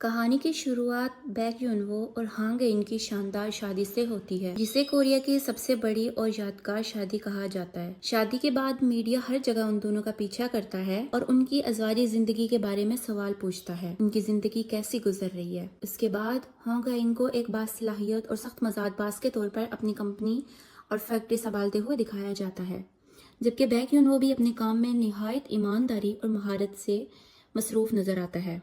कहानी की शुरुआत बैक युनवो और हांग इन की शानदार शादी से होती है, जिसे कोरिया की सबसे बड़ी और यादगार शादी कहा जाता है। शादी के बाद मीडिया हर जगह उन दोनों का पीछा करता है और उनकी अज़वाजी जिंदगी के बारे में सवाल पूछता है, उनकी जिंदगी कैसी गुजर रही है। इसके बाद हांग इन को एक बासलाहियत और सख्त मजाजबाज के तौर पर अपनी कंपनी और फैक्ट्री संभालते हुए दिखाया जाता है, जबकि बैक युनवो भी अपने काम में निहायत ईमानदारी और महारत से मसरूफ नजर आता है।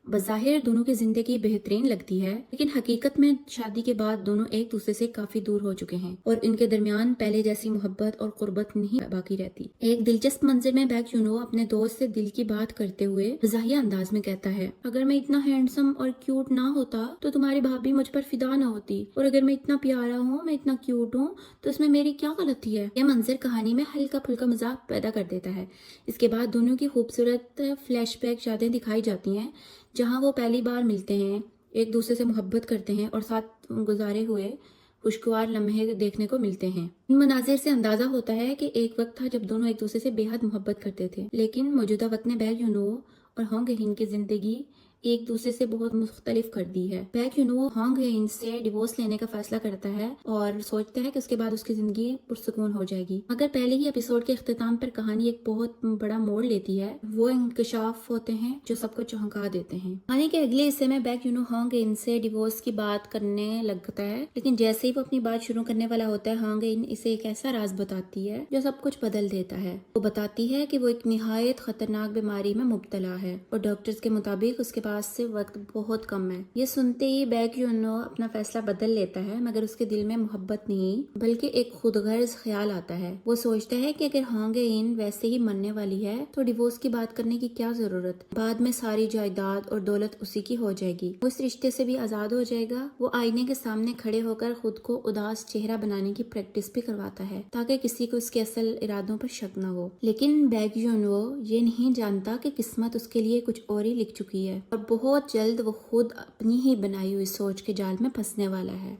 बज़ाहिर दोनों की जिंदगी बेहतरीन लगती है, लेकिन हकीकत में शादी के बाद दोनों एक दूसरे से काफी दूर हो चुके हैं और इनके दरमियान पहले जैसी मोहब्बत और कुर्बत नहीं बाकी रहती। एक दिलचस्प मंजर में बैक युनवो अपने दोस्त से दिल की बात करते हुए मज़ाहिया अंदाज में कहता है, अगर मैं इतना हैंडसम और क्यूट ना होता तो तुम्हारी भाभी मुझ पर फिदा ना होती, और अगर मैं इतना प्यारा हूँ, मैं इतना क्यूट हूँ, तो इसमें मेरी क्या गलती है। यह मंजर कहानी में हल्का फुल्का मजाक पैदा कर देता है। इसके बाद दोनों की खूबसूरत फ्लैशबैक यादें दिखाई जाती हैं, जहां वो पहली बार मिलते हैं, एक दूसरे से मोहब्बत करते हैं और साथ गुजारे हुए खुशगवार लम्हे देखने को मिलते हैं। इन मनाजिर से अंदाजा होता है कि एक वक्त था जब दोनों एक दूसरे से बेहद मोहब्बत करते थे, लेकिन मौजूदा वक्त में बैक युनवो और हांग इन की जिंदगी एक दूसरे से बहुत मुख्तलिफ कर दी है। बैक युनवो हांग इन से डिवोर्स लेने का फैसला करता है और सोचता है कि उसके बाद उसकी जिंदगी पुरसुकून हो जाएगी, मगर पहले ही एपिसोड के इख्तिताम पर कहानी एक बहुत बड़ा मोड़ लेती है। वो इंकशाफ होते हैं जो सबको चौंका देते हैं। कहानी के अगले हिस्से में बैक युनवो हांग इन से डिवोर्स की बात करने लगता है, लेकिन जैसे ही वो अपनी बात शुरू करने वाला होता है, हांग इन इसे एक ऐसा राज बताती है जो सब कुछ बदल देता है। वो बताती है कि वो एक निहायत खतरनाक बीमारी में मुब्तला है और डॉक्टर्स के मुताबिक उसके पास से वक्त बहुत कम है। ये सुनते ही बैक युनवो अपना फैसला बदल लेता है, मगर उसके दिल में मोहब्बत नहीं बल्कि एक खुदगर्ज ख्याल आता है। वो सोचता है कि अगर हांग इन वैसे ही मरने वाली है तो डिवोर्स की बात करने की क्या जरूरत, बाद में सारी जायदाद और दौलत उसी की हो जाएगी, वो इस रिश्ते से भी आजाद हो जाएगा। वो आईने के सामने खड़े होकर खुद को उदास चेहरा बनाने की प्रैक्टिस भी करवाता है ताकि किसी को उसके असल इरादों पर शक न हो। लेकिन बैक युनवो ये नहीं जानता कि किस्मत उसके लिए कुछ और ही लिख चुकी है और बहुत जल्द वो खुद अपनी ही बनाई हुई सोच के जाल में फंसने वाला है।